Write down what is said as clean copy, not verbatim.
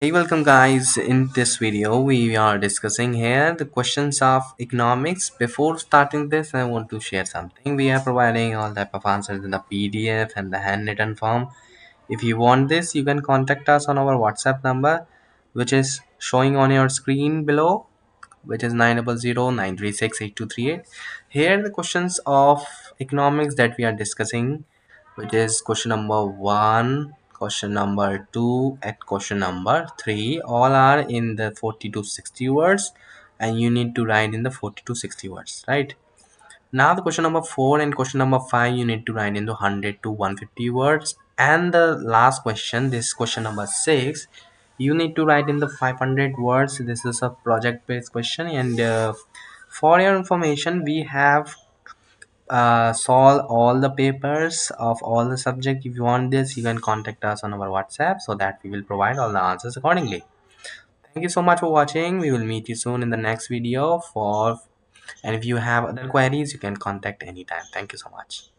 Hey, welcome guys. In this video, we are discussing here the questions of economics. Before starting this, I want to share something. We are providing all type of answers in the PDF and the handwritten form. If you want this, you can contact us on our WhatsApp number, which is showing on your screen below, which is 900 936 8238. Here, the questions of economics that we are discussing, which is question number 1, question number 2, and question number 3. All are in the 40 to 60 words, and you need to write in the 40 to 60 words, right? Now, the question number 4 and question number 5, you need to write in the 100 to 150 words. And the last question, this question number 6, you need to write in the 500 words. This is a project based question, and for your information, we have solve all the papers of all the subject. If you want this, you can contact us on our WhatsApp so that we will provide all the answers accordingly. Thank you so much for watching. We will meet you soon in the next video. For and if you have other queries, you can contact anytime. Thank you so much.